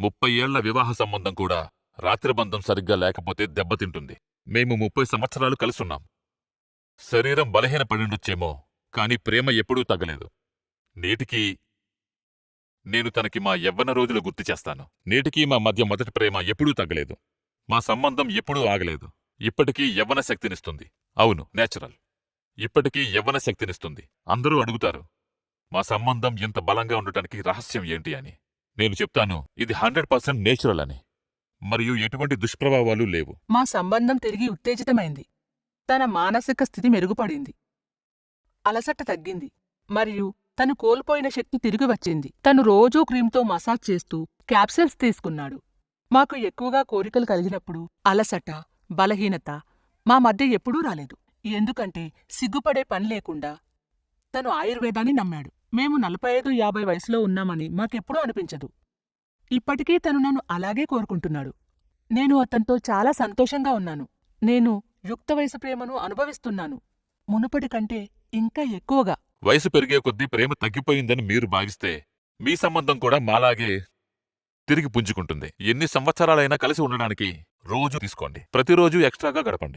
30 ఏళ్ల వివాహ సంబంధం కూడా రాత్రి బంధం సరిగ్గా లేకపోతే దెబ్బతింటుంది. మేము 30 సంవత్సరాలు కలిసున్నాం. శరీరం బలహీనపడిండొచ్చేమో, కాని ప్రేమ ఎప్పుడూ తగ్గలేదు. నేటికీ నేను తనకి మా యవ్వన రోజులు గుర్తు చేస్తాను. నేటికీ మా మధ్య మొదటి ప్రేమ ఎప్పుడూ తగ్గలేదు. మా సంబంధం ఎప్పుడూ ఆగలేదు. ఇప్పటికీ యవ్వన శక్తినిస్తుంది. అవును, నేచురల్. ఇప్పటికీ యవ్వన శక్తినిస్తుంది. అందరూ అడుగుతారు, మా సంబంధం ఇంత బలంగా ఉండటానికి రహస్యం ఏంటి అని. నేను చెప్తాను, ఇది 100% నేచురల్ అని. మరియు ఎటువంటి దుష్ప్రభావాలు లేవు. మా సంబంధం తిరిగి ఉత్తేజితమైంది. తన మానసిక స్థితి మెరుగుపడింది. అలసట తగ్గింది. మరియు తను కోల్పోయిన శక్తి తిరిగి వచ్చింది. తను రోజూ క్రీంతో మసాజ్ చేస్తూ క్యాప్సిల్స్ తీసుకున్నాడు. మాకు ఎక్కువగా కోరికలు కలిగినప్పుడు అలసట, బలహీనత మా మధ్య ఎప్పుడూ రాలేదు. ఎందుకంటే సిగ్గుపడే పని లేకుండా తను ఆయుర్వేదాన్ని నమ్మాడు. మేము 45-50 వయసులో ఉన్నామని మాకెప్పుడూ అనిపించదు. ఇప్పటికీ తను నన్ను అలాగే కోరుకుంటున్నాడు. నేను అతనితో చాలా సంతోషంగా ఉన్నాను. నేను యుక్త వయసు ప్రేమను అనుభవిస్తున్నాను, మునుపటి కంటే ఇంకా ఎక్కువగా. వయసు పెరిగే కొద్దీ ప్రేమ తగ్గిపోయిందని మీరు భావిస్తే మీ సంబంధం కూడా మాలాగే తిరిగి పుంజుకుంటుంది. ఎన్ని సంవత్సరాలైనా కలిసి ఉండడానికి రోజు తీసుకోండి. ప్రతిరోజు ఎక్స్ట్రాగా గడపండి.